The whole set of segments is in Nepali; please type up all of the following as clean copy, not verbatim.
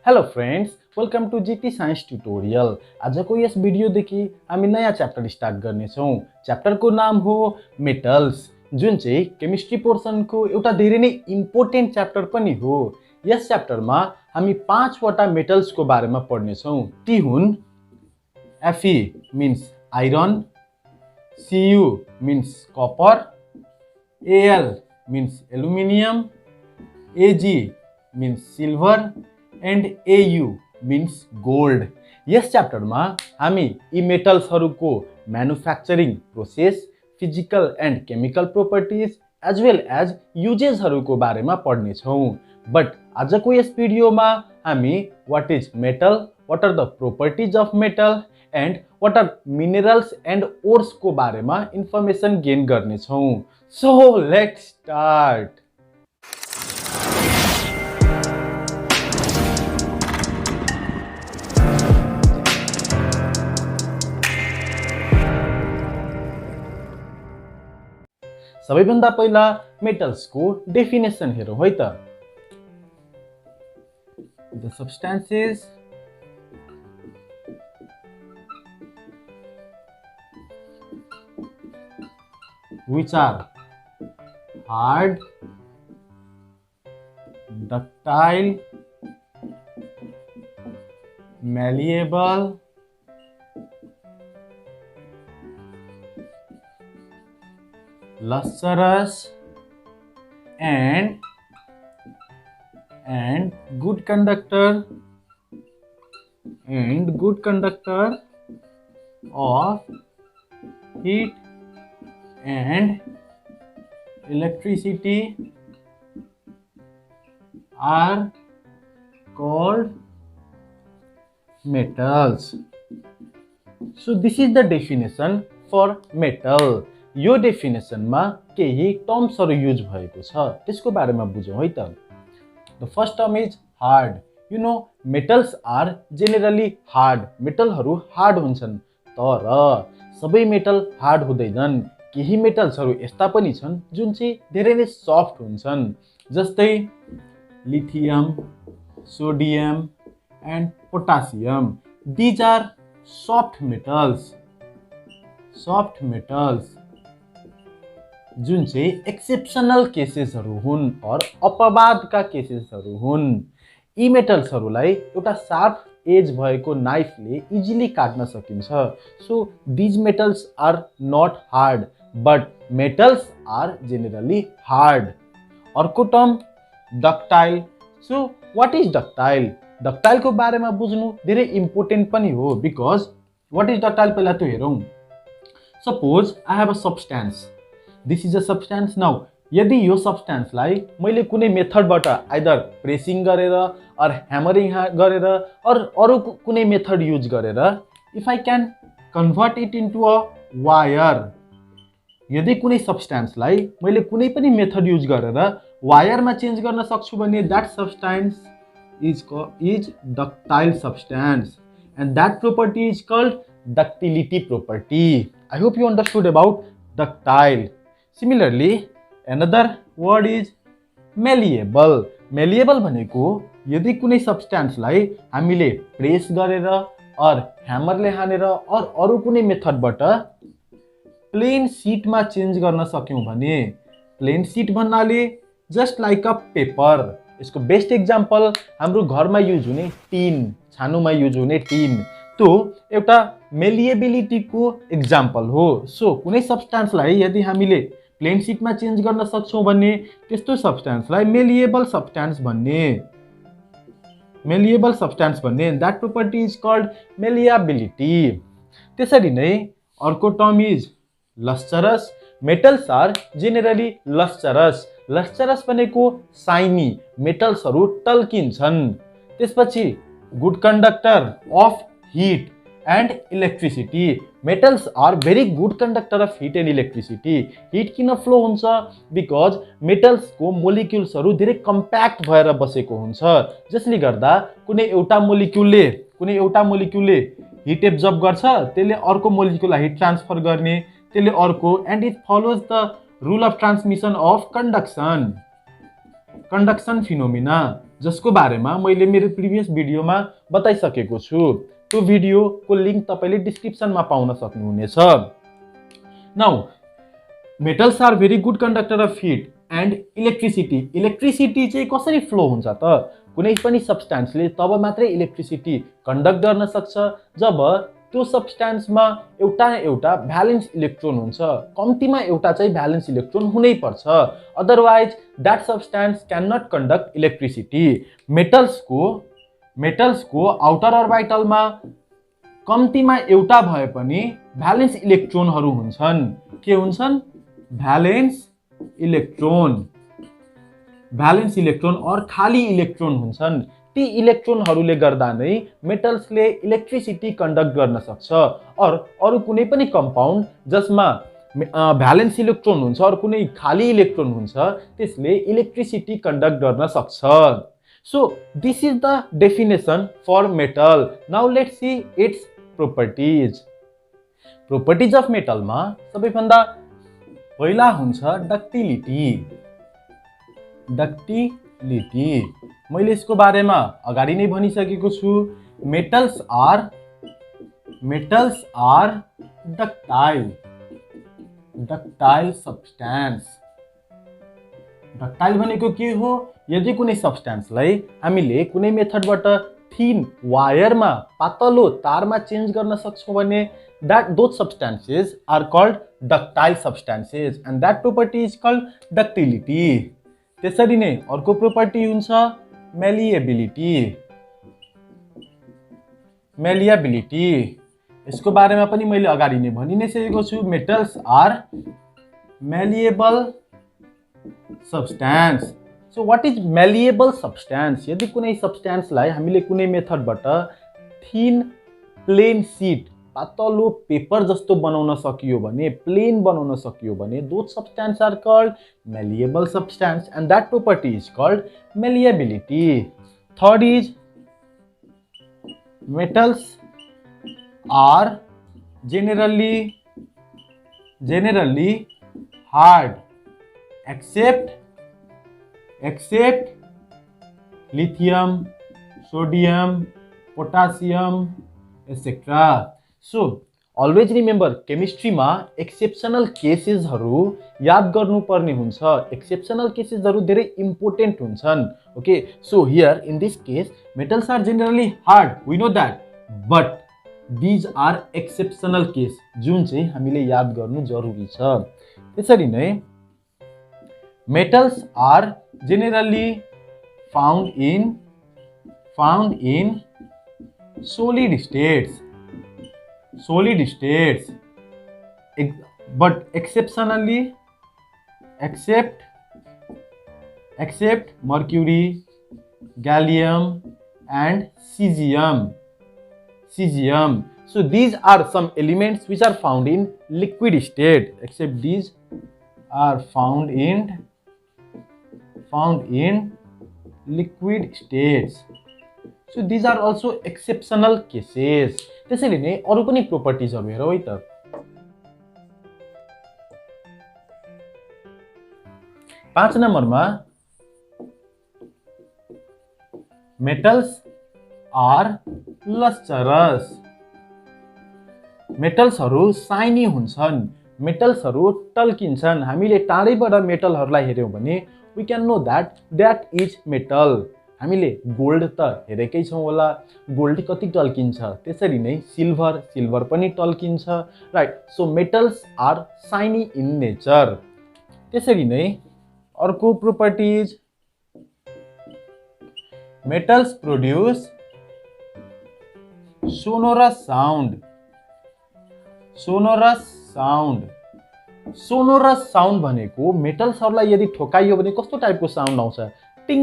Hello friends, welcome to GT science tutorial. आजको यस भिडियोदेखि हामी नयाँ च्याप्टर स्टार्ट गर्नेछौँ। च्याप्टरको नाम हो मेटल्स, जुन चाहिँ केमिस्ट्री पोर्सनको एउटा धेरै नै इम्पोर्टेन्ट च्याप्टर पनि हो। यस च्याप्टरमा हामी 5 वटा मेटल्सको बारेमा पढ्नेछौँ। ती हुन् Fe means iron, Cu means copper, Al means aluminium, Ag means silver and Au means gold। यस च्याप्टरमा हामी यी मेटल्सहरूको manufacturing process, physical and chemical properties as well as युजेसहरूको बारेमा पढ्नेछौँ। बट आजको यस भिडियोमा हामी what is metal, what are the properties of metal and what are minerals and ores को बारेमा इन्फर्मेसन गेन गर्नेछौँ। So let's start. सबैभन्दा पहिला मेटल्सको डेफिनेसन हेरौँ है त। The substances which are hard, ductile, malleable, lustrous and good conductor of heat and electricity are called metals। So this is the definition for metal। यो डेफिनेसनमा केही टर्म्सहरु युज भएको छ, त्यसको बारेमा बुझौँ है त। The first term is hard। You know, metals are generally hard। मेटलहरु हार्ड हुन्छन्, तर सबै मेटल हार्ड हुँदैनन्। केही मेटल्सहरु यस्ता पनि छन् जुन चाहिँ धेरै नै सफ्ट हुन्छन्, जस्तै lithium, sodium and potassium. These are soft metals जुन चाहिँ एक्सेप्सनल केसेसहरु हुन् और अपवादका केसेसहरु हुन्। यी मेटल्सहरुलाई एउटा शार्प एज भएको नाइफले इजिली काट्न सकिन्छ। So these metals are not hard but metals are generally hard। अर्को term ductile. So what is ductile? Ductile को बारेमा बुझ्नु धेरै इम्पोर्टेन्ट पनि हो, बिकज व्हाट इज डक्टाइल पहिला त्यो हेरौँ। Suppose I have a substance, this is a substance. Now यदि यो सब्स्टेन्सलाई मैले कुनै मेथडबाट आइदर प्रेसिङ गरेर और ह्यामरिङ गरेर और अरु कुनै मेथड युज गरेर if I can convert it into a wire, यदि कुनै सब्स्टेन्सलाई मैले कुनै पनि मेथड युज गरेर वायरमा चेन्ज गर्न सक्छु भने that substance is ductile substance and that property is called ductility property। I hope you understood about ductile। Similarly, another word is malleable। malleable भनेको यदि कुनै सब्स्टेन्सलाई हामीले प्रेस गरेर और ह्यामरले हानेर और अरु कुनै मेथडबाट प्लेन शीटमा चेन्ज गर्न सक्यौं भने, प्लेन शीट भन्नाले जस्ट लाइक अ पेपर। यसको बेस्ट एक्जाम्पल हाम्रो घरमा युज हुने टिन, छानुमा युज हुने टिन, त्यो एउटा मेलिएबिलिटीको एक्जाम्पल हो। सो कुनै सब्स्टेन्सलाई यदि हामीले प्लेन शीटमा चेन्ज गर्न सक्छौं भने त्यस्तो सब्स्टेन्सलाई मेलिएबल सब्स्टेन्स भन्ने that property is called malleability. त्यसरी नै अर्को term is lustrous. Metals are generally lustrous. Lustrous भनेको साइनी, मेटल्सहरु टल्किन्छन्। त्यसपछि good conductor of heat and electricity. Metals are very good conductor of heat and electricity. Heat किन फ्लो हुन्छ? बिकज मेटल्सको मोलिक्युल्सहरु धेरै कम्प्याक्ट भएर बसेको हुन्छ, जसले गर्दा कुनै एउटा मोलिक्युलले हीट एब्जर्ब गर्छ, त्यसले अर्को मोलिक्युललाई हीट ट्रान्सफर गर्ने, त्यसले अर्को, and it follows the rule of transmission of conduction phenomena. जसको बारेमा मैले मेरो प्रिभियस भिडियोमा बताइसकेको छु। त्यो भिडियोको लिंक तपाईले डिस्क्रिप्सनमा पाउन सक्नुहुनेछ। Now metals are very good conductor of heat and electricity. Electricity चाहिँ कसरी फ्लो हुन्छ त? कुनै पनि सब्स्टेन्सले तब मात्रै इलेक्ट्रिसिटी कन्डक्ट गर्न सक्छ जब त्यो सब्स्टेन्समा एउटा भ्यालेन्स इलेक्ट्रोन हुन्छ। कम्तीमा एउटा चाहिँ भ्यालेन्स इलेक्ट्रोन हुनै पर्छ, otherwise that substance can not conduct electricity. मेटल्सको आउटर अर्बिटलमा कम्तीमा एउटा भए पनि भ्यालेन्स इलेक्ट्रोनहरू हुन्छन्। के हुन्छन्? भ्यालेन्स इलेक्ट्रोन और खाली इलेक्ट्रोन हुन्छन्। ती इलेक्ट्रोनहरूले गर्दा नै मेटल्सले इलेक्ट्रिसिटी कन्डक्ट गर्न सक्छ। और अरु कुनै पनि कम्पाउन्ड जसमा भ्यालेन्स इलेक्ट्रोन हुन्छ और कुनै खाली इलेक्ट्रोन हुन्छ त्यसले इलेक्ट्रिसिटी कन्डक्ट गर्न सक्छ। So this is the definition for metal. Now let's see its properties. Properties of मेटलमा सबैभन्दा पहिला हुन्छ डक्टिलिटी। मैले यसको बारेमा अगाडि नै भनिसकेको छु। Metals are ductile substance. Ductile भनेको के हो? यदि कुनै सब्स्टेन्सलाई हामीले कुनै मेथडबाट थिन वायरमा पातलो तारमा चेन्ज गर्न सक्छौं भने those substances are called ductile substances and that property is called ductility. त्यसरी नै अर्को प्रोपर्टी हुन्छ malleability। यसको बारेमा पनि मैले अगाडि नै भनि नै सकेको छु। Metals are malleable substance। So what is malleable substance? यदि कुनै सब्स्टेन्सलाई हामीले कुनै मेथडबाट थिन प्लेन शीट पातलो पेपर जस्तो बनाउन सकियो भने, प्लेन बनाउन सकियो भने those substances are called malleable substance and that property is called malleability. Third is metals are generally hard except lithium, sodium, potassium, etc. So always remember केमिस्ट्रीमा एक्सेप्शनल केसेसहरू याद गर्नुपर्ने हुन्छ। एक्सेप्शनल केसेसहरू धेरै इम्पोर्टेन्ट हुन्छन्। Okay, so here in this case metals are generally hard, we know that, but these are exceptional case जुन चाहिँ हामीले याद गर्नु जरुरी छ। त्यसरी नै metals are generally found in solid states, but exceptionally except mercury, gallium and cesium. So these are some elements which are found in liquid state, except these are found in liquid states. So these are also exceptional cases. त्यसैले नै अरु पनि प्रोपर्टिजहरु हेरौँ है त। पाँच नम्बरमा मेटल्स आर लस्चरस। मेटल्सहरु साइनी हुन्छन्, मेटल्सहरु टल्किन्छन्। हामीले टाढैबाट मेटलहरुलाई हेर्यौं भने we can know that is metal। हामीले गोल्ड त हेरेकै छौं होला, गोल्ड कति टल्किन्छ। त्यसरी नै सिल्भर पनि टल्किन्छ, right. So metals are shiny in nature. त्यसरी नै अर्को properties, metals produce sonorous sound भनेको मेटल्सहरुलाई यदि ठोकाइयो भने कस्तो टाइपको साउन्ड आउँछ? टिङ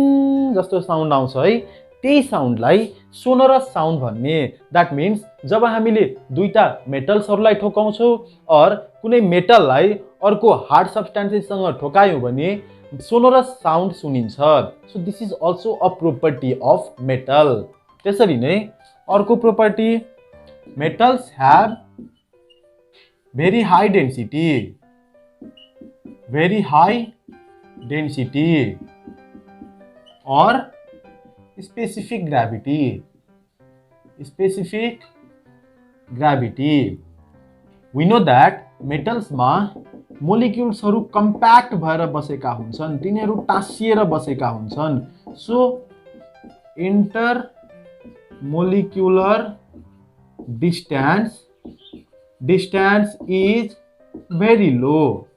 जस्तो साउन्ड आउँछ है। त्यही साउन्डलाई सोनोरस साउन्ड भन्ने। दैट मीन्स जब हामीले दुईटा मेटल्सहरुलाई ठोकाउँछौं और कुनै मेटललाई अर्को हार्ड सब्स्टेन्सेससँग ठोकायौं भने सोनोरस साउन्ड सुनिन्छ। So this is also a property of metal. त्यसरी नै अर्को property, metals have very high density or specific gravity. Specific gravity. We know that metals मा मोलिक्युल्सहरु कम्प्याक्ट भएर बसेका हुन्छन्, तिनीहरु टाँसिएर बसेका हुन्छन्. So inter molecular distance is very low.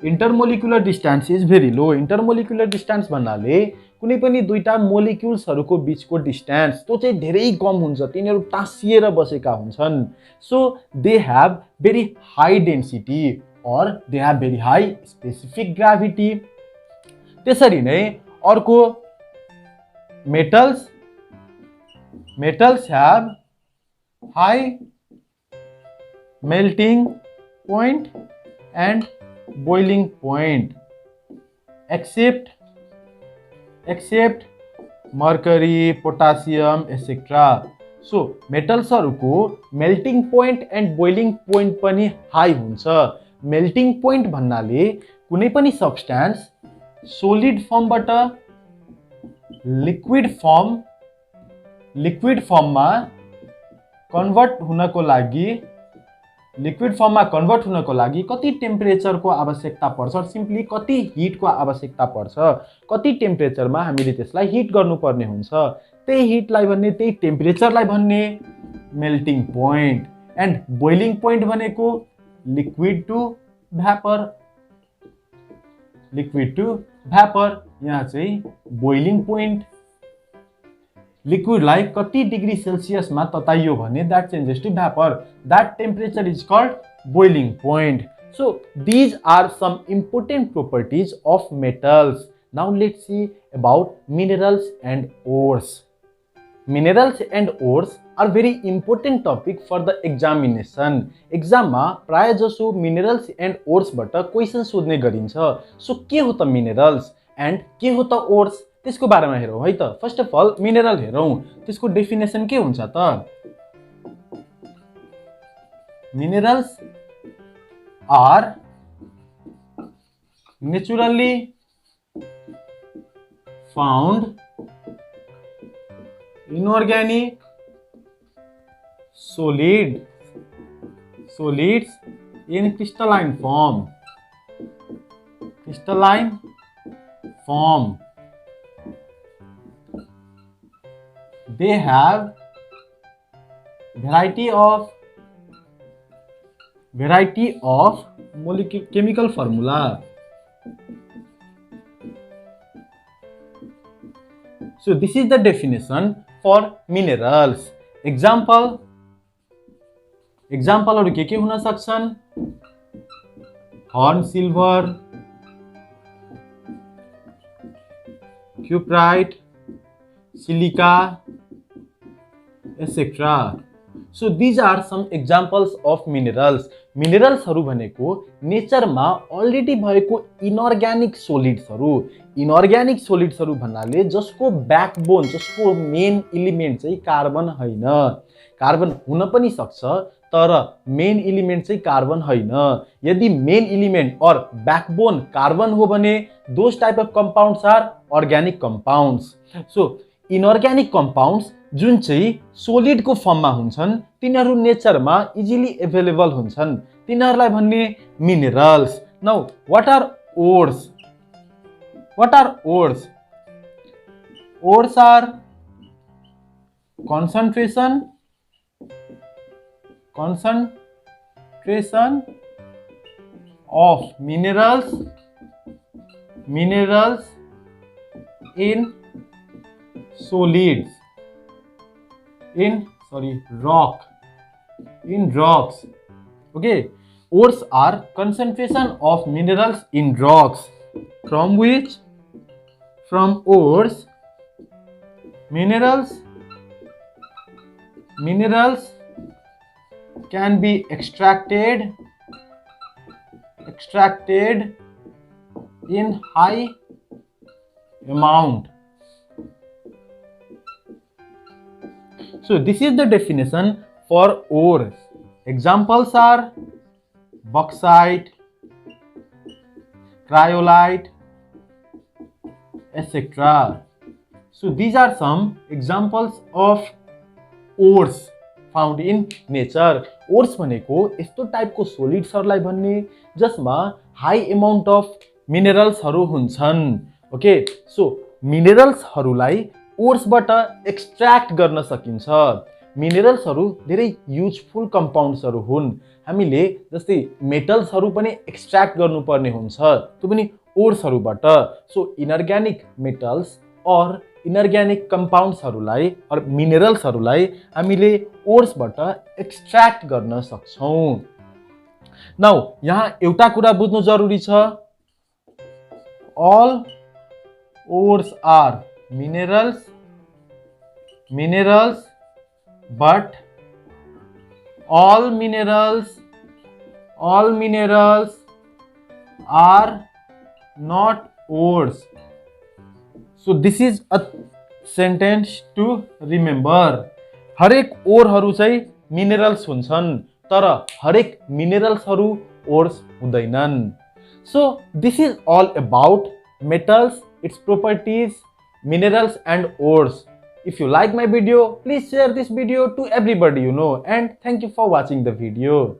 Intermolecular distance is very low. Intermolecular distance भन्नाले कुनै पनि दुईटा मोलिक्युल्सहरुको बीचको डिस्टेन्स त्यो चाहिँ धेरै कम हुन्छ, तिनीहरु टाँसिएर बसेका हुन्छन्. So they have very high density or they have very high specific gravity. त्यसरी नै अर्को metals have high melting point and boiling point except mercury, potassium, etc. So मेटल्सहरुको melting point and boiling point पनि हाई हुन्छ. मेल्टिङ पोइन्ट भन्नाले कुनै पनि सब्स्टेन्स सोलिड फर्मबाट लिक्विड फर्ममा कन्भर्ट हुनको लागि कति टेम्परेचरको आवश्यकता पर्छ, सिम्पली कति हिटको आवश्यकता पर्छ, कति टेम्परेचरमा हामीले त्यसलाई हिट गर्नुपर्ने हुन्छ, त्यही हिटलाई भन्ने, त्यही टेम्परेचरलाई भन्ने melting point. And boiling point भनेको लिक्विड टु भ्यापर. यहाँ चाहिँ बोइलिङ पोइन्ट लिक्विडलाई कति डिग्री सेल्सियसमा तताइयो भने that changes to vapour, that temperature is called boiling point. So these are some important properties of metals. Now let's see about minerals and ores. Minerals and ores are very important topic for the examination. Exam मा प्राय जसो minerals and ores बाट क्वेशन सोध्ने गरिन्छ. सो के हो त minerals and के हो त ores, त्यसको बारेमा हेरौं है त. फर्स्ट अफ अल मिनरल हेरौं, त्यसको डेफिनेसन के हुन्छ त. Minerals are naturally found inorganic solids in crystalline form. They have variety of chemical formula. So this is the definition for minerals. Example हरु के हुन सक्छन्. Horn silver, cuprite, silica, etc. So these are some examples of minerals. Minerals हरु भनेको नेचरमा अलरेडी भएको इनअर्ग्यानिक सोलिड्स हरु भन्नाले जसको ब्याकबोन, जसको मेन एलिमेन्ट चाहिँ कार्बन हैन. कार्बन हुन पनि सक्छ तर मेन एलिमेन्ट चाहिँ कार्बन हैन. यदि main element or backbone carbon हो भने those type of compounds are organic compounds. So inorganic compounds जुन चाहिँ सोलिड को फर्ममा हुन्छन् तिनीहरु नेचरमा इजिली अवेलेबल हुन्छन्, तिनीहरुलाई भन्ने minerals. Now what are ores? Ores are concentration of minerals in solids, in rocks. Okay, ores are concentration of minerals in rocks, from ores minerals can be extracted in high amount. So this is the definition for ores. Examples are bauxite, cryolite, etc. So these are some examples of ores found in nature. Ores भनेको यस्तो टाइपको सोलिड्सहरूलाई भन्ने जसमा हाई अमाउन्ट अफ मिनरल्सहरू हुन्छन्. ओके, सो मिनरल्सहरूलाई ओर्सबाट एक्सट्र्याक्ट गर्न सकिन्छ. मिनरल्सहरू धेरै युजफुल कम्पाउन्ड्सहरू हुन्. हामीले जस्तै मेटल्सहरू पनि एक्सट्र्याक्ट गर्नुपर्ने हुन्छ, त्यो पनि ओर्सहरूबाट. सो इनअर्ग्यानिक मेटल्स और इनअर्ग्यानिक कम्पाउन्ड्सहरूलाई और मिनरल्सहरूलाई हामीले ओर्सबाट एक्सट्र्याक्ट गर्न सक्छौँ. नाउ यहाँ एउटा कुरा बुझ्नु जरुरी छ, all ores are minerals but all minerals are not ores. So this is a sentence to remember. हरेक ओरहरू चाहिँ मिनरल्स हुन्छन् तर हरेक मिनरल्सहरू ओर्स हुँदैनन्. So this is all about metals, its properties, minerals and ores. If you like my video, please share this video to everybody you know, and thank you for watching the video.